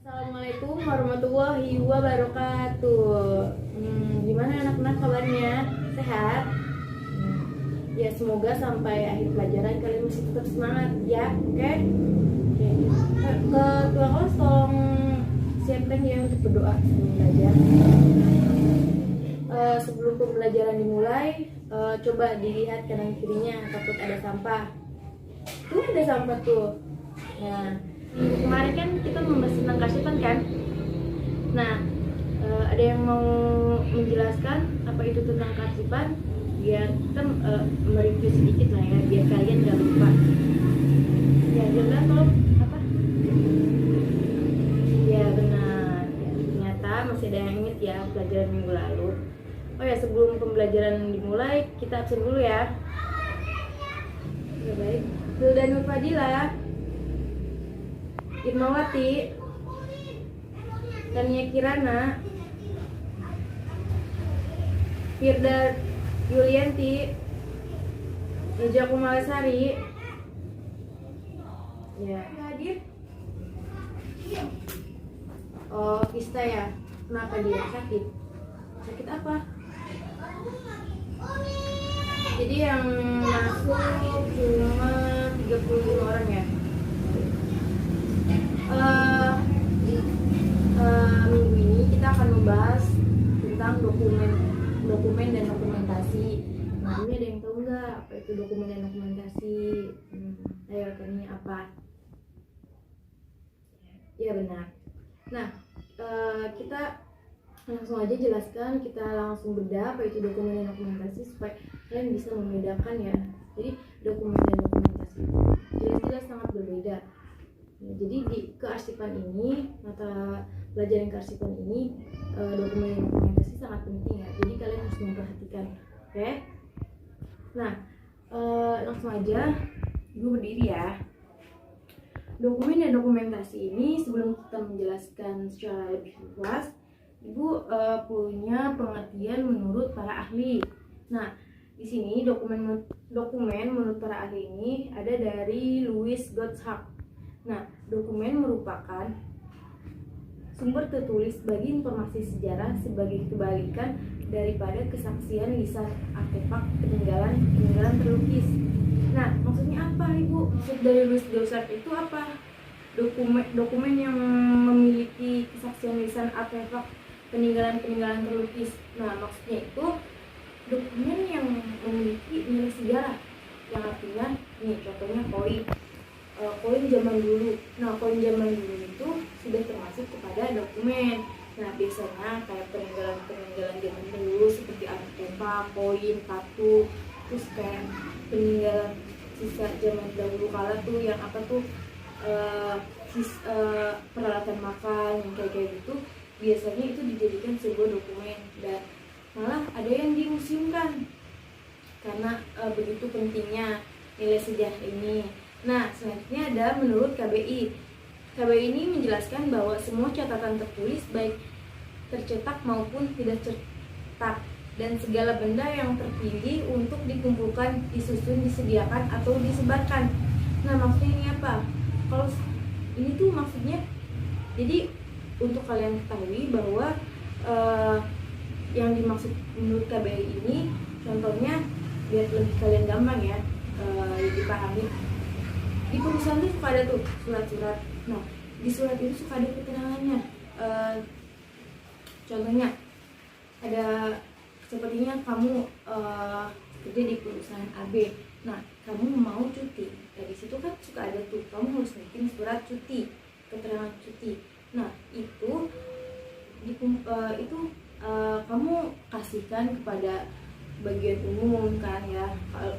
Assalamualaikum warahmatullahi wabarakatuh. Gimana anak-anak kabarnya? Sehat? Ya semoga sampai akhir pelajaran kalian masih tetap semangat ya, oke? Ketua kelas tolong siapkan ya untuk berdoa sebelum belajar. Sebelum pembelajaran dimulai, coba dilihat kanan kirinya, takut ada sampah. Tuh ada sampah tuh. Nah, kemarin kan kita membahas tentang karsipan kan? Nah, ada yang mau menjelaskan apa itu tentang karsipan? Biar kita mereview sedikit lah ya, biar kalian gak lupa. Ya, jelas kalau apa? Ya benar. Ya, ternyata masih ada yang ingat ya pelajaran minggu lalu. Oh ya, sebelum pembelajaran dimulai, kita absen dulu ya. Ya baik. Hilda Nur Fadila, Irmawati, Tania Kirana, Firda Yulianti, Ija Kumalasari. Ya, hadir. Oh, Kista ya. Kenapa dia sakit? Sakit apa? Jadi yang masuk cuma 35 orang ya. Minggu ini kita akan membahas tentang dokumen dan dokumentasi. Nah, ini ada yang tahu nggak apa itu dokumen dan dokumentasi? Ayo tanya apa? Ya benar. Nah, kita langsung aja jelaskan, kita langsung bedah apa itu dokumen dan dokumentasi supaya kalian bisa membedakan ya. Jadi dokumen dan dokumentasi itu jelas-jelas sangat berbeda. Ya, jadi di kearsipan ini, mata pelajaran kearsipan ini, dokumen dan dokumentasi sangat penting ya. Jadi kalian harus memperhatikan, oke? Nah, langsung aja, Ibu berdiri ya. Dokumen dan dokumentasi ini sebelum kita menjelaskan secara lebih luas, Ibu punya pengertian menurut para ahli. Nah, di sini dokumen menurut para ahli ini ada dari Louis Gottschalk. Nah, dokumen merupakan sumber tertulis bagi informasi sejarah sebagai kebalikan daripada kesaksian lisan artefak peninggalan terlukis. Nah, maksudnya apa Ibu? Maksud dari Louis Gottschalk itu apa? Dokumen yang memiliki kesaksian lisan artefak peninggalan terlukis. Nah, maksudnya itu dokumen yang memiliki nilai sejarah, yang artinya nih contohnya koin zaman dulu. Nah, koin zaman dulu itu sudah termasuk kepada dokumen. Nah, biasanya kayak peninggalan zaman dulu seperti artefak, koin, patung, terus kayak peninggalan sisa zaman dahulu kala tuh yang apa tuh peralatan makan yang kayak gitu, biasanya itu dijadikan sebuah dokumen dan malah ada yang dimuseumkan karena begitu pentingnya nilai sejarah ini. Nah, selanjutnya ada menurut KBI. KBI ini menjelaskan bahwa semua catatan tertulis baik tercetak maupun tidak tercetak dan segala benda yang terpilih untuk dikumpulkan, disusun, disediakan atau disebarkan. Nah, maksudnya ini apa? Kalau ini tuh maksudnya, jadi untuk kalian ketahui bahwa yang dimaksud menurut KBI ini, contohnya biar lebih kalian gampang ya dipahami. Di perusahaan tuh suka ada tuh surat-surat. Nah, di surat itu suka ada keterangannya. Contohnya ada sepertinya kamu kerja di perusahaan AB. Nah, kamu mau cuti. Nah, di situ kan suka ada tuh, kamu harus bikin surat cuti, keterangan cuti. Nah, itu kamu kasihkan kepada bagian umum kan ya.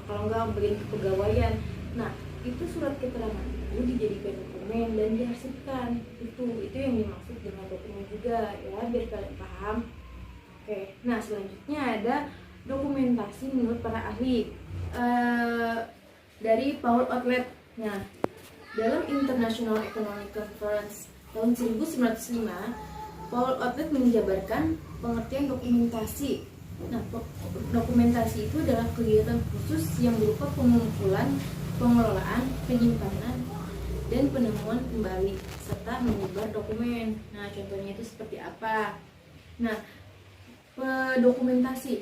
Kalau enggak bagian kepegawaian. Nah, itu surat keterangan itu dijadikan dokumen dan diarsipkan. Itu yang dimaksud dengan dokumen juga ya, biar kalian paham. Oke. Nah, selanjutnya ada dokumentasi menurut para ahli dari Paul Otlet. Nah, dalam International Economic Conference tahun 1905, Paul Otlet menjabarkan pengertian dokumentasi. Nah, dokumentasi itu adalah kegiatan khusus yang berupa pengumpulan, pengelolaan, penyimpanan, dan penemuan kembali serta menyebar dokumen. Nah, contohnya itu seperti apa? Nah, dokumentasi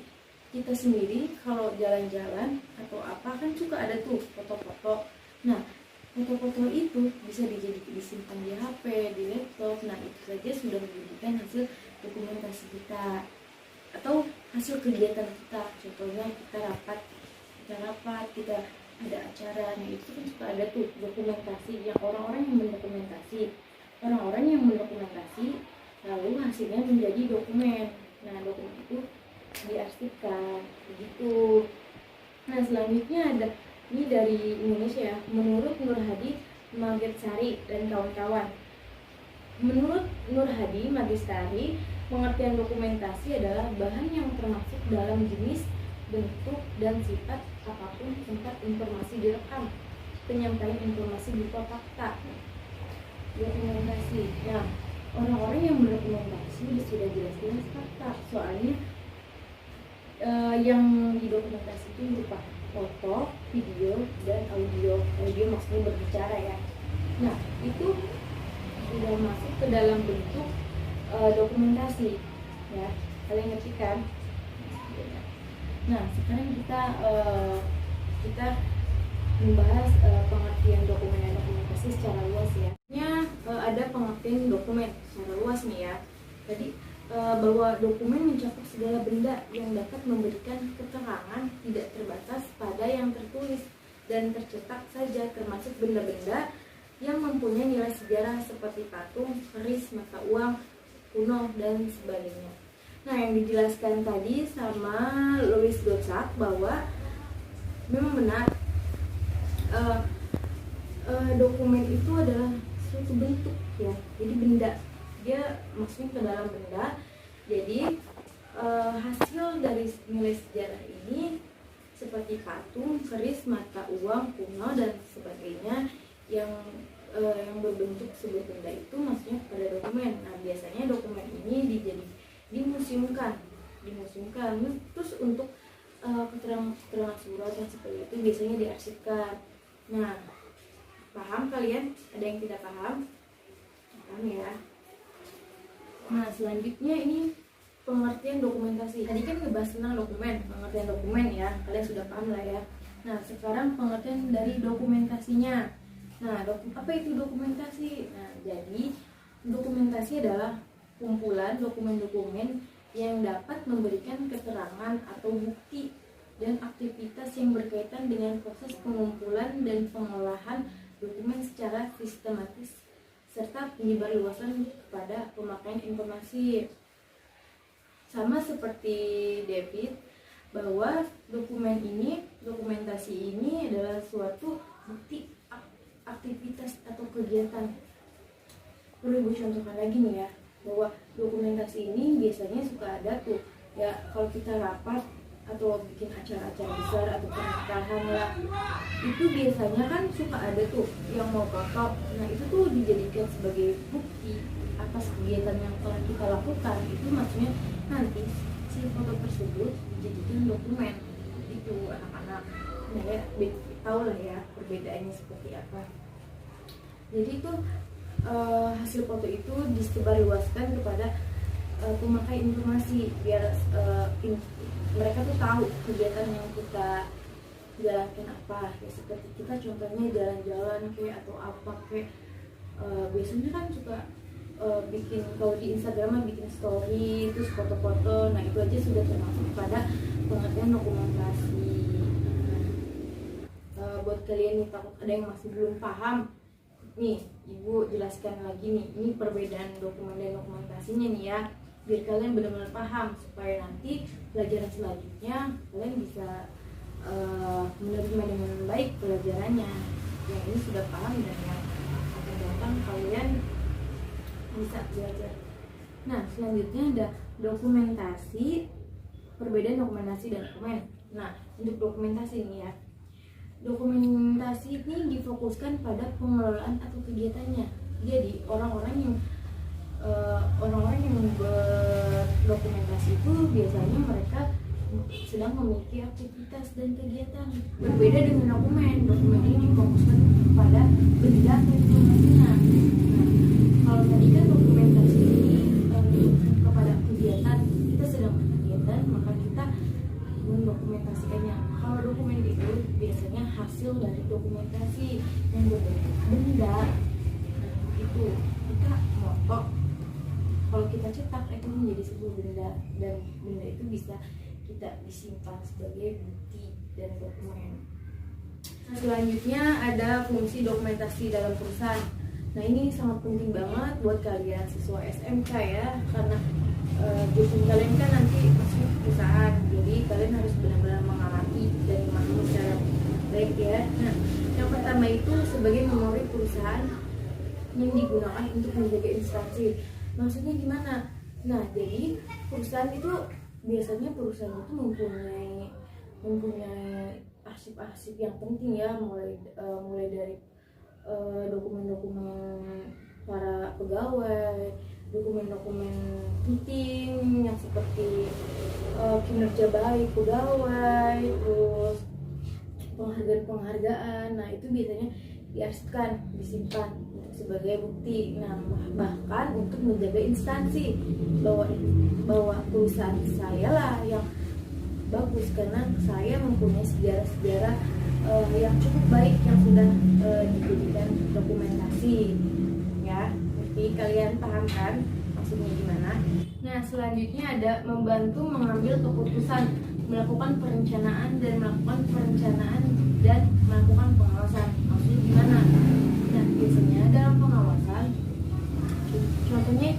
kita sendiri kalau jalan-jalan atau apa kan suka ada tuh foto-foto. Nah, foto-foto itu bisa disimpan di HP, di laptop. Nah, itu saja sudah menjadikan hasil dokumentasi kita atau hasil kegiatan kita. Contohnya kita rapat, kita ada acara. Nah, itu kan suka ada tuh dokumentasi yang orang-orang yang mendokumentasi lalu hasilnya menjadi dokumen. Nah, dokumen itu diarsipkan begitu. Nah, selanjutnya ada ini dari Indonesia ya. Menurut Nur Hadi Magetsari dan kawan-kawan. Menurut Nur Hadi Magetsari, pengertian dokumentasi adalah bahan yang termasuk dalam jenis, bentuk, dan sifat apapun tempat informasi direkam. Penyampaian informasi berupa fakta. Dokumentasi. Nah, orang-orang yang berdokumentasi sudah jelas-jelas fakta. Soalnya yang didokumentasi itu berupa foto, video, dan audio. Audio maksudnya berbicara ya. Nah, itu sudah masuk ke dalam bentuk dokumentasi ya. Kalian ngerti kan? Nah, sekarang kita membahas pengertian dokumen dan dokumentasi secara luas ya. Ada pengertian dokumen secara luas nih ya. Jadi bahwa dokumen mencakup segala benda yang dapat memberikan keterangan tidak terbatas pada yang tertulis dan tercetak saja, termasuk benda-benda yang mempunyai nilai sejarah seperti patung, keris, mata uang kuno, dan sebagainya. Nah, yang dijelaskan tadi sama Louis Gottschalk bahwa memang benar dokumen itu adalah suatu bentuk ya, jadi benda, dia maksudnya ke dalam benda. Jadi hasil dari nilai sejarah ini seperti patung, keris, mata uang kuno, dan sebagainya yang berbentuk sebuah benda itu maksudnya pada dokumen. Nah, biasanya dokumen ini dimuseumkan. Terus untuk keterangan surat dan seperti itu biasanya diarsipkan. Nah, paham kalian? Ada yang tidak paham? Paham ya? Nah, selanjutnya ini pengertian dokumentasi. Tadi kan ngebahas tentang pengertian dokumen ya. Kalian sudah paham lah ya. Nah, sekarang pengertian dari dokumentasinya. Nah, apa itu dokumentasi? Nah, jadi dokumentasi adalah kumpulan dokumen-dokumen yang dapat memberikan keterangan atau bukti dan aktivitas yang berkaitan dengan proses pengumpulan dan pengolahan dokumen secara sistematis serta penyebarluasan kepada pemakaian informasi. Sama seperti David, bahwa dokumentasi ini adalah suatu bukti aktivitas atau kegiatan. Perlu Ibu contohkan lagi nih ya, bahwa dokumentasi ini biasanya suka ada tuh ya, kalau kita rapat atau bikin acara-acara besar atau pernikahan lah, itu biasanya kan suka ada tuh yang mau foto. Nah, itu tuh dijadikan sebagai bukti atas kegiatan yang telah kita lakukan. Itu maksudnya nanti si foto tersebut dijadikan dokumen. Itu anak-anak nah ya, tahu lah ya perbedaannya seperti apa. Jadi itu hasil foto itu disebarluaskan kepada pemakai informasi biar mereka tuh tahu kegiatan yang kita jalankan apa ya. Seperti kita contohnya jalan-jalan kayak atau apa kayak biasanya kan suka bikin, kalau di Instagram bikin story terus foto-foto. Nah, itu aja sudah termasuk pada pengertian dokumentasi. Buat kalian nih takut ada yang masih belum paham nih, Ibu jelaskan lagi nih, ini perbedaan dokumen dan dokumentasinya nih ya, biar kalian benar-benar paham supaya nanti pelajaran selanjutnya kalian bisa menerima dengan baik pelajarannya. Yang ini sudah paham dan yang akan datang kalian bisa belajar. Nah, selanjutnya ada dokumentasi, perbedaan dokumentasi dan dokumen. Nah, untuk dokumentasi ini ya, dokumentasi ini difokuskan pada pengelolaan atau kegiatannya. Jadi orang-orang yang berdokumentasi itu biasanya mereka sedang memiliki aktivitas dan kegiatan. Berbeda dengan dokumen ini difokuskan pada benda atau hasil dari dokumentasi yang berbentuk benda. Nah, itu kita moto kalau kita cetak itu menjadi sebuah benda, dan benda itu bisa kita disimpan sebagai bukti dan dokumen. Nah, selanjutnya ada fungsi dokumentasi dalam perusahaan. Nah, ini sangat penting banget buat kalian siswa SMK ya, karena jurusan kalian kan nanti masuk perusahaan, jadi kalian harus benar-benar mengalami dan memahami secara baik ya. Nah, yang pertama itu sebagai memori perusahaan yang digunakan untuk menjaga instansi. Maksudnya gimana? Nah, jadi perusahaan itu biasanya perusahaan itu mempunyai arsip-arsip yang penting ya, mulai dari dokumen-dokumen para pegawai, dokumen-dokumen penting yang seperti kinerja baik pegawai, terus penghargaan-penghargaan. Nah, itu biasanya diarsipkan, disimpan sebagai bukti. Nah, bahkan untuk menjaga instansi bahwa perusahaan saya lah yang bagus karena saya mempunyai sejarah-sejarah yang cukup baik yang sudah dijadikan dokumentasi ya. Jadi kalian paham kan maksudnya gimana? Nah, selanjutnya ada membantu mengambil keputusan, melakukan perencanaan dan melakukan pengawasan. Maksudnya gimana? Nah, biasanya dalam pengawasan, contohnya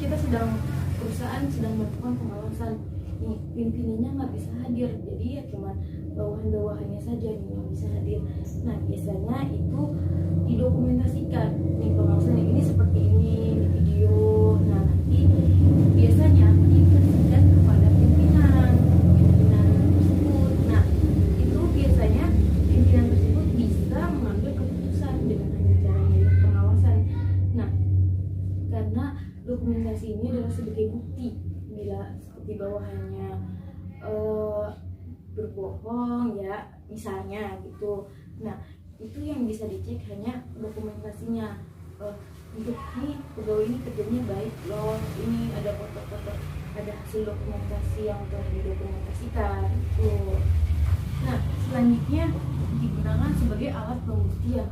perusahaan sedang melakukan pengawasan, nih pimpinannya nggak bisa hadir, jadi ya cuma bawahan-bawahannya saja nih yang bisa hadir. Nah, biasanya itu didokumentasikan, nih pengawasan ini seperti ini di video. Nah, nanti biasanya dikasihkan kepada pimpinan tersebut. Nah, itu biasanya pimpinan tersebut bisa mengambil keputusan dengan hanya cara melihat pengawasan. Nah, karena dokumentasi ini adalah sebagai bukti bila seperti bawahannya berbohong ya misalnya gitu. Nah, itu yang bisa dicek hanya dokumentasinya. Untuk ini pegawai ini kerjanya baik loh, ini ada foto-foto, ada hasil dokumentasi yang telah didokumentasikan tuh. Nah, selanjutnya digunakan sebagai alat pembuktian.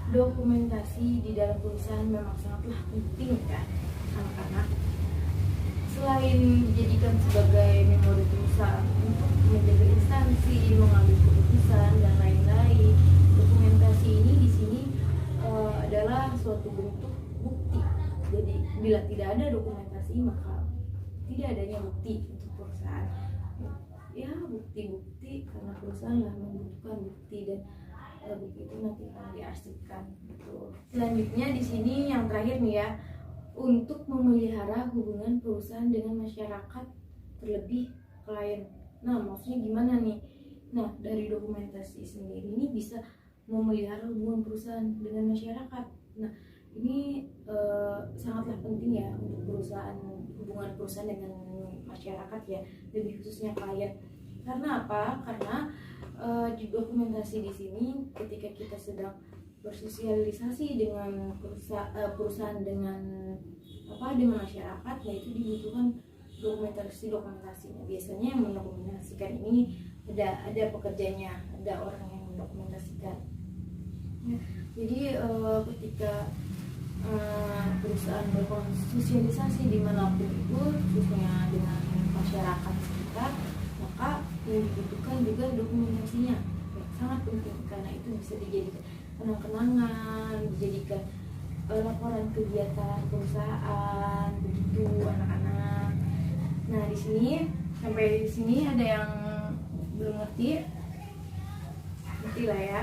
Dokumentasi di dalam perusahaan memang sangatlah penting kan anak-anak. Selain dijadikan sebagai memori perusahaan untuk menjaga instansi, mengambil keputusan dan lain-lain, dokumentasi ini di sini adalah suatu bentuk bukti. Jadi bila tidak ada dokumentasi maka tidak adanya bukti untuk perusahaan. Ya, bukti-bukti karena perusahaan lah membutuhkan bukti, dan bukti itu nanti akan diarsipkan gitu. Selanjutnya di sini yang terakhir nih ya, untuk memelihara hubungan perusahaan dengan masyarakat, terlebih klien. Nah, maksudnya gimana nih? Nah, dari dokumentasi sendiri ini bisa memelihara hubungan perusahaan dengan masyarakat. Nah, ini sangatlah penting ya untuk hubungan perusahaan dengan masyarakat ya, lebih khususnya klien. Karena apa? Karena di dokumentasi di sini ketika kita sedang bersosialisasi dengan perusahaan dengan masyarakat, yaitu dibutuhkan dokumentasinya. Biasanya yang mendokumentasikan ini ada pekerjanya, ada orang yang mendokumentasikan. Ya, jadi ketika perusahaan bersosialisasi dimanapun itu, khususnya dengan masyarakat sekitar, maka yang dibutuhkan juga dokumentasinya. Ya, sangat penting karena itu bisa dijadikan kenang-kenangan, dijadikan laporan kegiatan perusahaan begitu anak-anak. Nah, di sini sampai di sini ada yang belum ngerti lah ya.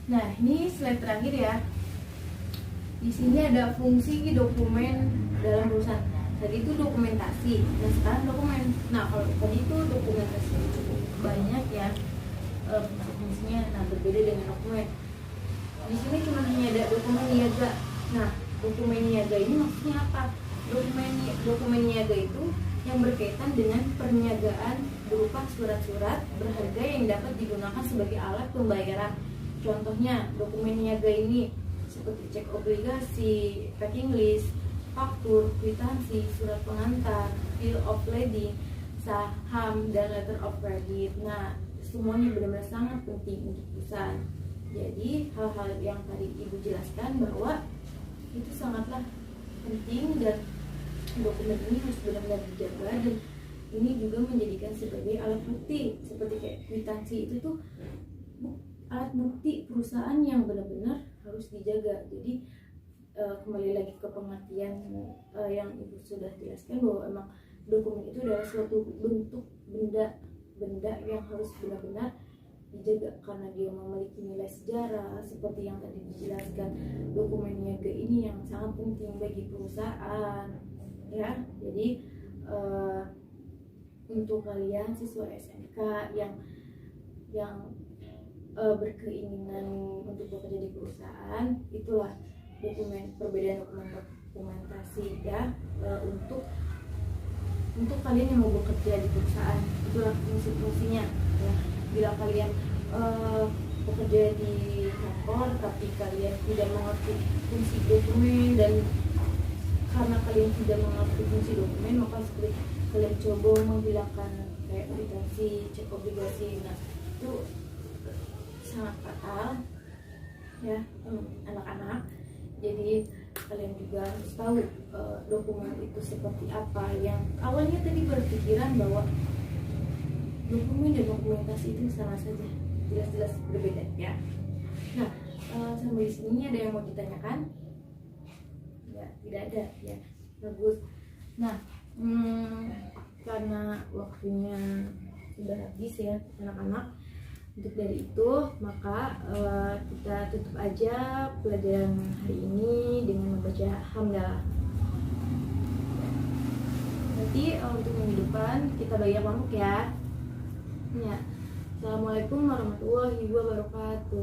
Nah ini slide terakhir ya. Di sini ada fungsi dokumen dalam perusahaan. Tadi itu dokumentasi, dan sekarang dokumen. Nah, kalau tadi itu dokumentasi cukup banyak ya fungsinya. Nah, berbeda dengan dokumen. Di sini cuma hanya ada dokumen niaga. Nah, dokumen niaga ini maksudnya apa? Dokumen niaga itu yang berkaitan dengan perniagaan berupa surat-surat berharga yang dapat digunakan sebagai alat pembayaran. Contohnya dokumen niaga ini seperti cek obligasi, packing list, faktur, kwitansi, surat pengantar, bill of lading, saham, dan letter of credit. Nah, semuanya benar-benar sangat penting untuk perusahaan. Jadi hal-hal yang tadi Ibu jelaskan bahwa itu sangatlah penting, dan dokumen ini harus benar-benar dijaga, dan ini juga menjadikan sebagai alat bukti, seperti kayak kwitansi itu tuh alat bukti perusahaan yang benar-benar harus dijaga. Jadi kembali lagi ke pengertian yang Ibu sudah jelaskan, bahwa emang dokumen itu adalah suatu bentuk benda yang harus benar-benar dijaga karena dia memiliki nilai sejarah, seperti yang tadi dijelaskan. Dokumen niaga ini yang sangat penting bagi perusahaan, ya. Jadi untuk kalian siswa SMK yang berkeinginan untuk bekerja di perusahaan, itulah perbedaan dokumentasi ya, untuk kalian yang mau bekerja di perusahaan, itulah fungsi-fungsinya ya. Bila kalian bekerja di kantor tapi kalian tidak mengerti fungsi dokumen, dan karena kalian tidak mengerti fungsi dokumen, maka seperti kalian coba menghilangkan kayak kwitansi, cek obligasi, nah itu sangat fatal ya anak-anak. Jadi kalian juga harus tahu dokumen itu seperti apa. Yang awalnya tadi berpikiran bahwa dokumen dan dokumentasi itu sama saja, jelas-jelas berbeda ya. Nah, sampai sini ada yang mau ditanyakan? Ya, tidak ada ya. Bagus. Nah, karena waktunya sudah habis ya anak-anak, untuk dari itu maka kita tutup aja pelajaran hari ini dengan membaca hamdalah. Nanti untuk minggu depan kita belajar kelompok ya. Ya. Assalamualaikum warahmatullahi wabarakatuh.